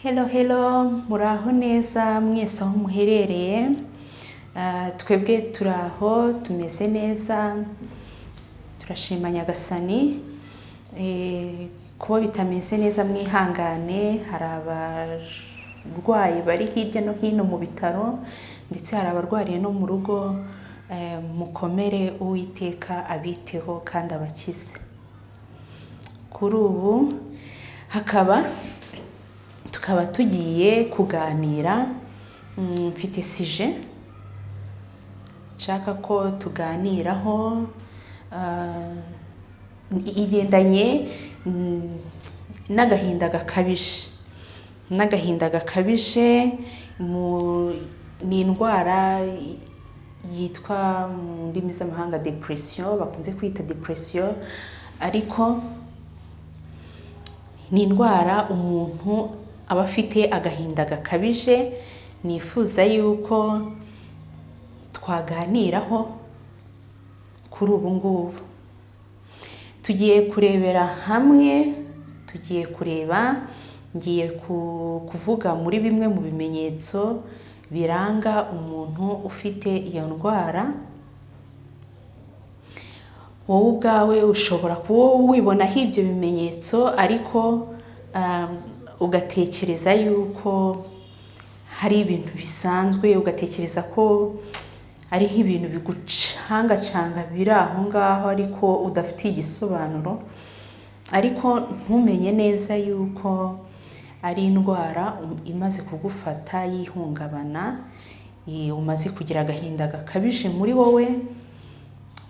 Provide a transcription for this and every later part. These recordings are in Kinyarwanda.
Hello, muraho neza mwese aho muherereye. Twebwe turaho tumeze neza, turashima Nyagasani. Kuba bitameze neza mwihangane, hari abarwayi bari hirya no hino mu bitaro, ndetse hari abarwariye no mu rugo. Mukomere, Uwiteka abiteho kandi abakize. Kuri ubu tukaba tugiye kuganira. Mfite sije nshaka ko tuganiraho, igendanye n'agahinda gakabije. N'agahinda gakabije ni indwara yitwa mu ndimi z'amahanga depression, bakunze kwita depression, ariko ni indwara umuntu aba afite agahinda gakabije. Nifuza yuko twaganiraho kuri ubu ngubu. Tugiye kurebera hamwe, ngiye kuvuga muri bimwe mu bimenyetso biranga umuntu ufite iyo ndwara. Wowe ubwawe ushobora kuba wibonaho ibyo bimenyetso, ariko ugatekereza yuko hari ibintu bisanzwe, ugatekereza ko ari nk'ibintu bigucangacanga biri aho ngaho, ariko udafitiye igisobanuro. Ariko ntumenye neza yuko ari indwara imaze kugufata y'ihungabana, umaze kugira agahinda gakabije muri wowe.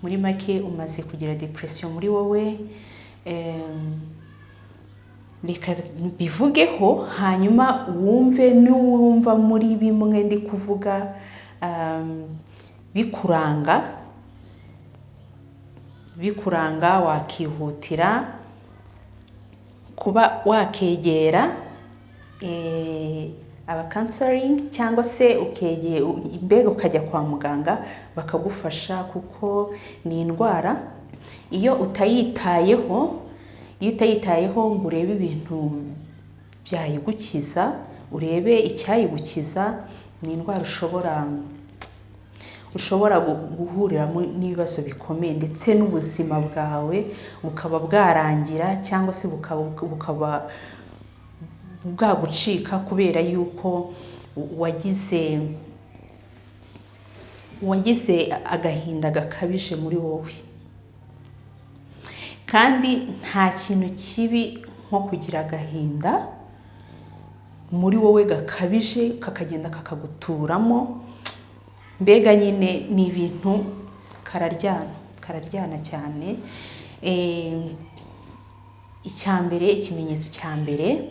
Muri make umaze kugira depression muri wowe. Reka bivugeho, hanyuma wumve n'uwumva muri bimwe ndi kuvuga bikuranga, wakihutira kuba wakegera aba counseling, cyangwa se mbega ukajya kwa muganga bakagufasha, kuko ni indwara iyo utayitayeho ngo urebe ibintu byayigukiza, urebe icyayigukiza, ni indwara ushobora guhuriramo n'ibibazo bikomeye, ndetse n'ubuzima bwawe bukaba bwarangira, cyangwa se bukaba bwagucika, kubera yuko wagize agahinda gakabije muri wowe. Kandi nta kintu kibi nko kugira agahinda muri wowe gakabije, kakagenda kakaguturamo. Mbega nyine ni ibintu kararyana cyane. Ikimenyetso cya mbere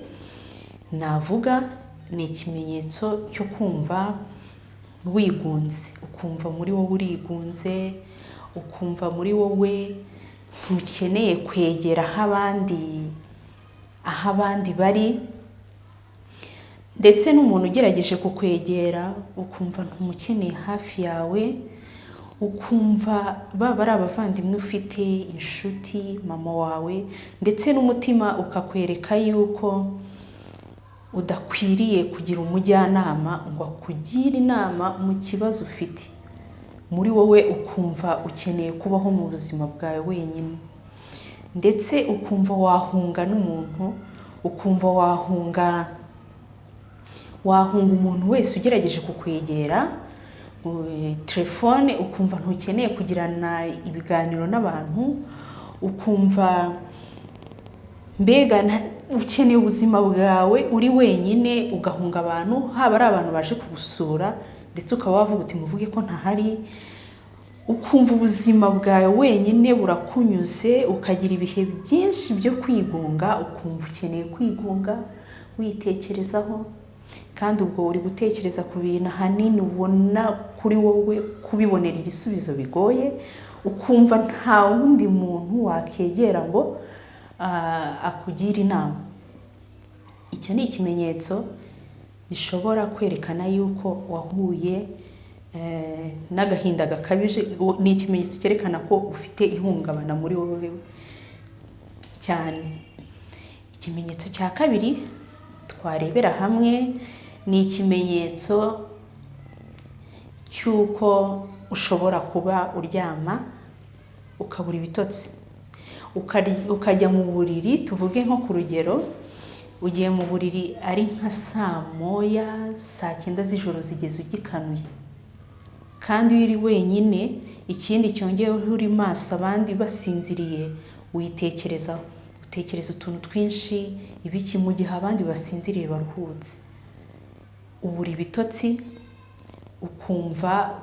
navuga ni ikimenyetso cyo kumva wigunze, ukumva muri wowe urigunze, ukumva muri wowe ntukeneye kwegera aho abandi bari, ndetse n'umuntu ugerageje kukwegera ukumva ntumukeneye hafi yawe, ukumva baba ari abavandimwe ufite, inshuti, mama wawe, ndetse n'umutima ukakwereka yuko udakwiriye kugira umujyanama ngo akugire inama mu kibazo ufite. Muri wowe ukumva ukeneye kubaho mu buzima bwawe wenyine, ndetse ukumva wahunga n'umuntu, ukumva wahunga umuntu wese ugerageje kukwegera. Telefone ukumva ntukeneye kugirana ibiganiro n'abantu, ukumva mbega ukeneye ubuzima bwawe uri wenyine, ugahunga abantu, haba ari abantu baje kugusura, ndetse ukaba wavuga uti muvuge ko ntahari. Ukumva ubuzima bwawe wenyine burakunyuze, ukagira ibihe byinshi byo kwigunga, ukumva ukeneye kwigunga witekerezaho, kandi ubwo uri gutekereza ku bintu ahanini ubona kuri wowe kubibonera igisubizo bigoye. Ukumva nta wundi muntu wakegera ngo akugire inama. Icyo ni ikimenyetso gishobora kwerekana yuko wahuye n'agahinda gakabije. Ni ikimenyetso cyerekana ko ufite ihungabana muri wowe cyane. Ikimenyetso cya kabiri twarebera hamwe ni ikimenyetso cy'uko ushobora kuba uryama ukabura ibitotsi, ukajya mu buriri. Tuvuge nko ku rugero, ugiye mu buriri ari nka saa moya, saa 9 z'ijoro zigeze ugikanuye, kandi iyo uri wenyine, ikindi cyongeyeho uri maso abandi basinziriye, uyitekerezaho, utekereza utuntu twinshi, ibiki mu gihe abandi basinziriye baruhutse. Ubura ibitotsi, ukumva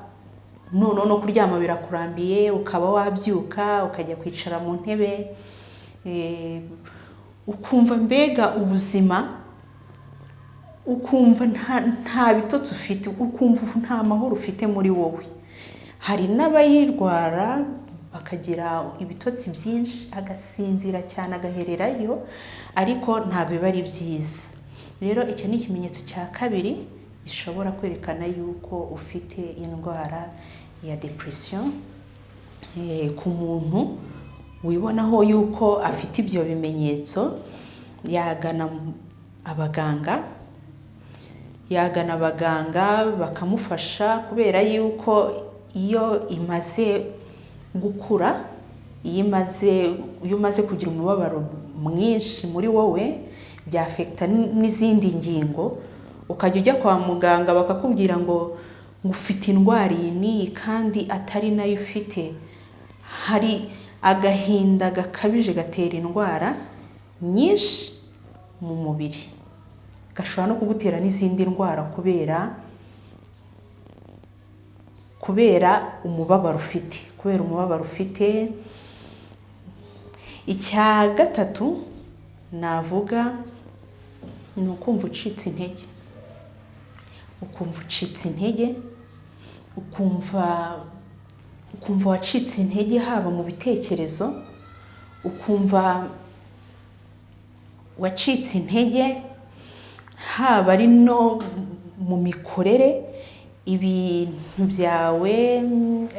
none no kuryama birakurambiye, ukaba wabyuka ukajya kwicara mu ntebe, ukumva mbega ubuzima, ukumva nta bitotsi ufite, ukumva nta mahoro ufite muri wowe. Hari n'abayirwara bakagira ibitotsi byinshi, agasinzira cyane, agahererayo, ariko ntabwo biba ari byiza. Rero icyo ni ikimenyetso cya kabiri gishobora kwerekana yuko ufite indwara ya depression. Ku muntu wibonaho yuko afite ibyo bimenyetso, yagana abaganga bakamufasha, kubera yuko iyo imaze gukura, iyo umaze kugira umubabaro mwinshi muri wowe, byafekta n'izindi ngingo. Ukajya ujya kwa muganga bakakubwira ngo ufite indwara iyi kandi atari nayo ufite. Hari agahinda gakabije gatera indwara nyinshi mu mubiri, gashobora no kugutera n'izindi ndwara kubera umubabaro ufite. Icya gatatu navuga ni ukumva ucitse intege. Ukumva wacitse intege, haba mu bitekerezo, ukumva wacitse intege haba ari no mu mikorere. Ibintu byawe,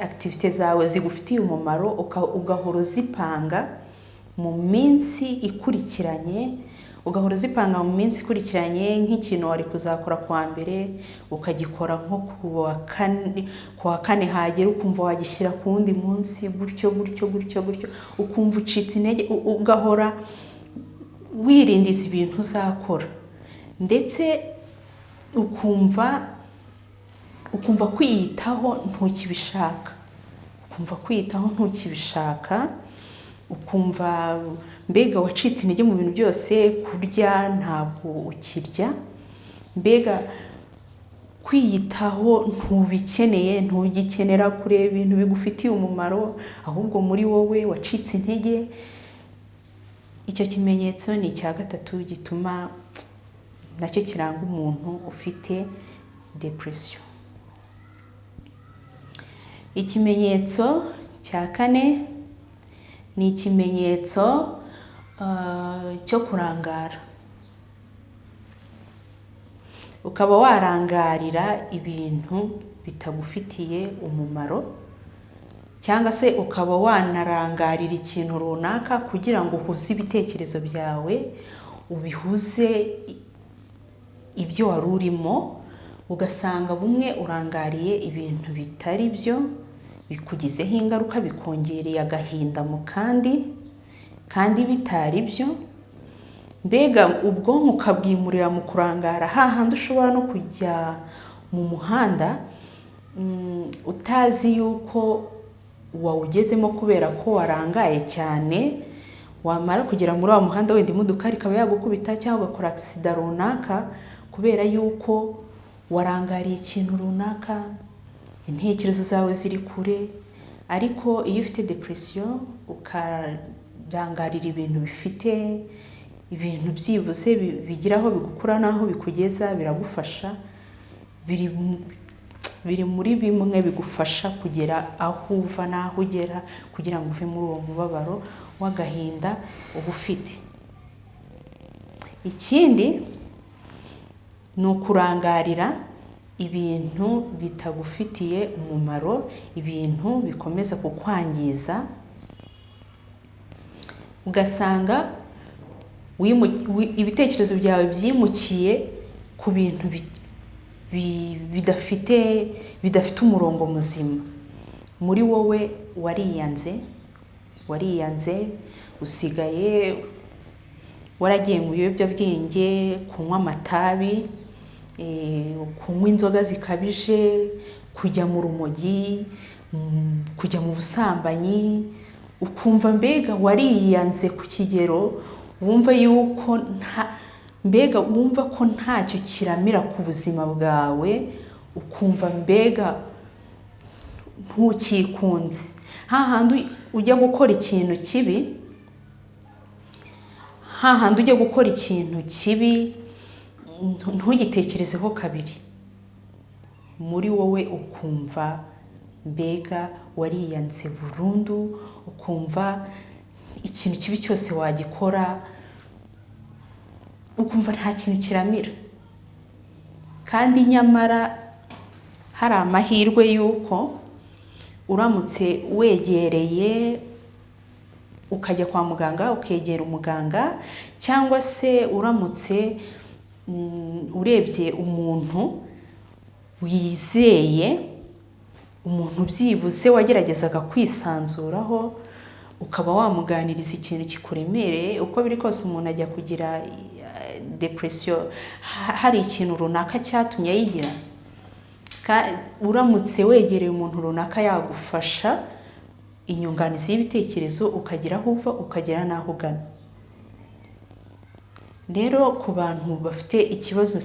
activite zawe zigufitiye umumaro, ugahora uzipanga mu minsi ikurikiranye, nk'ikintu wari kuzakora kuwa mbere ukagikora nko kuwa kane hagera, ukumva wagishyira ku wundi munsi, gutyo, ukumva ucitse intege, ugahora wirindiza ibintu uzakora, ndetse ukumva kwiyitaho ntukibishaka, ukumva mbega wacitse intege mu bintu byose. Kurya ntabwo ukirya, mbega kwiyitaho ntugikenera kureba ibintu bigufitiye umumaro, ahubwo muri wowe wacitse intege. Icyo kimenyetso ni icya gatatu gituma nacyo kiranga umuntu ufite depression. Ikimenyetso cya kane ni ikimenyetso cyo kurangara. Ukaba warangarira ibintu bitagufitiye umumaro, cyangwa se ukaba wanarangarira ikintu runaka kugira ngo uhuze ibitekerezo byawe, ubihuze ibyo wari urimo, ugasanga bumwe urangariye ibintu bitari byo, bikugizeho ingaruka, bikongereye agahinda mu kandi bitari byo. Mbega ubwonko ukabwimurira mu kurangara, hahandi ushobora no kujya mu muhanda utazi yuko wawugezemo kubera ko warangaye cyane, wamara kugera muri wa muhanda wenda imodoka ikaba yagukubita cyangwa ugakora accident runaka kubera yuko warangariye ikintu runaka, intekerezo zawe ziri kure. Ariko iyo ufite depression ukarangarira ibintu byibuze bigiraho bigukura naho bikugeza, biragufasha, biri muri bimwe bigufasha kugera aho uva naho ugera, kugira ngo uve muri uwo mubabaro w'agahinda uba ufite. Ikindi ni ukurangarira ibintu bitagufitiye umumaro, ibintu bikomeza kukwangiza, ugasanga ibitekerezo byawe byimukiye ku bintu bidafite umurongo muzima. Muri wowe wariyanze usigaye waragiye mu biyobyabwenge, kunywa amatabi, kunywa inzoga zikabije, kujya mu rumogi, kujya mu busambanyi, ukumva mbega wariyanze ku kigero wumva yuko wumva ko ntacyo kiramira ku buzima bwawe, ukumva mbega ntukikunze. Hahandi ujya gukora ikintu kibi, ntugitekerezeho kabiri. Muri wowe ukumva mbega wariyanze burundu, ukumva ikintu kibi cyose wagikora, ukumva nta kintu kiramira. Kandi nyamara hari amahirwe yuko uramutse wegereye ukajya kwa muganga, ukegera umuganga, cyangwa se uramutse urebye umuntu wizeye, umuntu byibuze wageragezaga kwisanzuraho, ukaba wamuganiriza ikintu kikuremereye. Uko biri kose umuntu ajya kugira depression, hari ikintu runaka cyatumye ayigira. Uramutse wegereye umuntu runaka yagufasha inyunganizi y'ibitekerezo, ukagira aho uva ukagera n'aho ugana. Rero ku bantu bafite ikibazo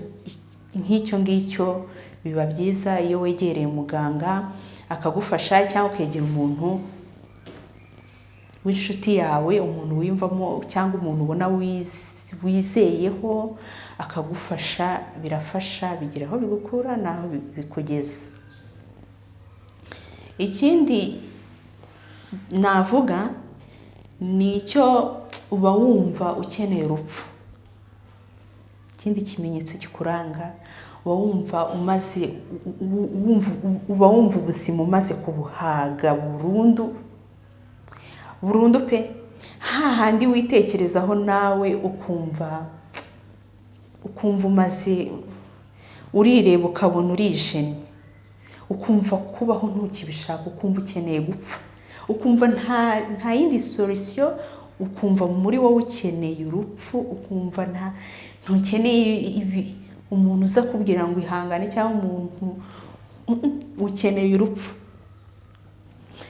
nk'icyo ngicyo, biba byiza iyo wegereye umuganga akagufasha, cyangwa ukegera umuntu w'inshuti yawe, umuntu wiyumvamo cyangwa umuntu ubona wizeyeho, akagufasha. Birafasha, bigira aho bigukura n'aho bikugeza. Ikindi navuga ni icyo uba wumva ukeneye urupfu. Ikindi kimenyetso kikuranga, uba wumva ubuzima umaze kubuhaga burundu pe. Hahandi witekerezaho nawe ukumva umaze, urireba ukabona urijennye, ukumva kubaho ntukibishaka, ukumva ukeneye gupfa, ukumva nta yindi solution, ukumva muri wowe ukeneye urupfu, ukumva ntukeneye umuntu uza kubwira ngo ihangane, cyangwa umuntu ukeneye urupfu.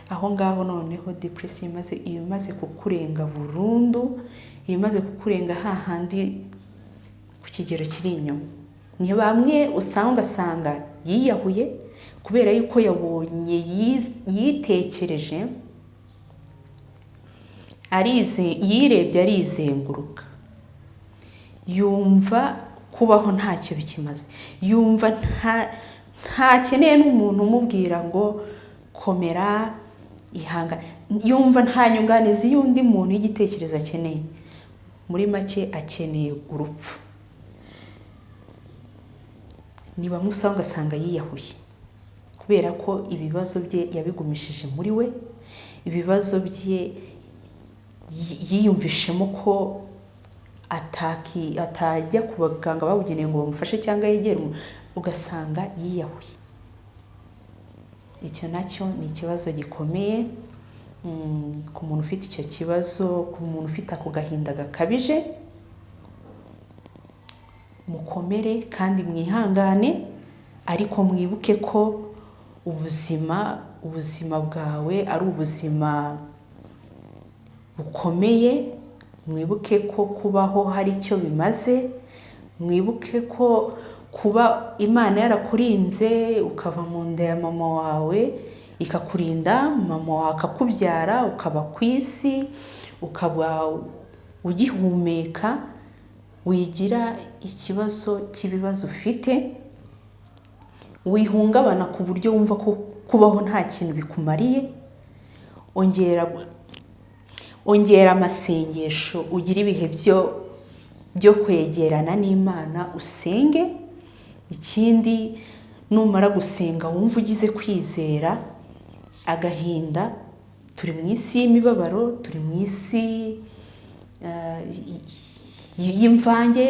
Aho ngaho noneho depression imaze kukurenga burundu, imaze kukurenga hahandi ku kigero kiri inyuma. Ni bamwe ugasanga yiyahuye kubera yuko yabonye yitekereje, yirebye arizenguruka, yumva kubaho ntacyo bikimaze, yumva ntakeneye n'umuntu umubwira ngo komera, ihangane, yumva nta nyunganizi y'undi muntu y'igitekerezo akeneye. Muri make akeneye urupfu. Ni bamwe ugasanga yiyahuye kubera ko ibibazo bye yabigumishije muri we, ibibazo bye yiyumvishemo ko atajya ku baganga babugeneye ngo bamufashe cyangwa yegere, ugasanga yiyahuye. Icyo nacyo ni ikibazo gikomeye ku muntu ufite icyo kibazo, ku muntu ufite ako gahinda gakabije. Mukomere kandi mwihangane, ariko mwibuke ko ubuzima bwawe ari ubuzima bukomeye. Mwibuke ko kubaho hari icyo bimaze. Mwibuke ko kuba Imana yarakurinze ukava mu nda ya mama wawe, ikakurinda, mama wawe akakubyara, ukaba ku isi, ukaba ugihumeka, wigira cy'ibibazo ufite, wihungabana ku buryo wumva ko kubaho nta kintu bikumariye. Ongera amasengesho, ugira ibihe byo kwegerana n'Imana, usenge. Ikindi, numara gusenga wumva ugize kwizera. Agahinda, turi mu isi y'imibabaro, turi mu isi y'imvange.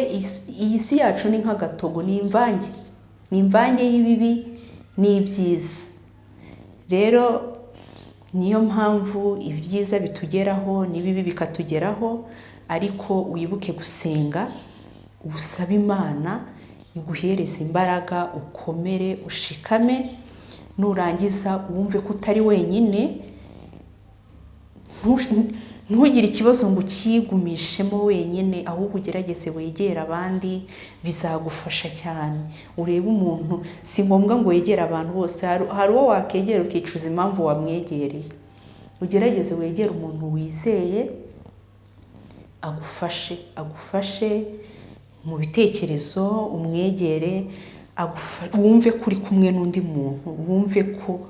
Iyi si yacu ni nk'agatogo, ni imvange y'ibibi n'ibyiza. Rero niyo mpamvu ibyiza bitugeraho n'ibibi bikatugeraho, ariko wibuke gusenga, usaba Imana iguhereza imbaraga, ukomere, ushikame, nurangiza wumve ko utari wenyine. Ntugire ikibazo ngo ukigumishemo wenyine, ahubwo ugerageze wegere abandi, bizagufasha cyane. Urebe umuntu, si ngombwa ngo wegere abantu bose, hari uwo wakegera ukicuza impamvu wamwegereye. Ugerageze wegere umuntu wizeye, agufashe mu bitekerezo, umwegere, wumve ko uri kumwe n'undi muntu, wumve ko.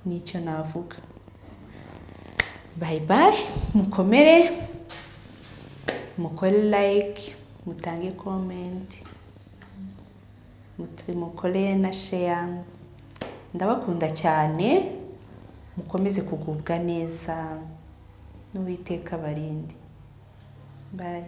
Nicyo navuga. Bye bye, mukomere, mukore like, mutange comment, mukore na share. Ndabakunda cyane, mukomeze kugubwa neza, n'Uwiteka abarinde. Bye.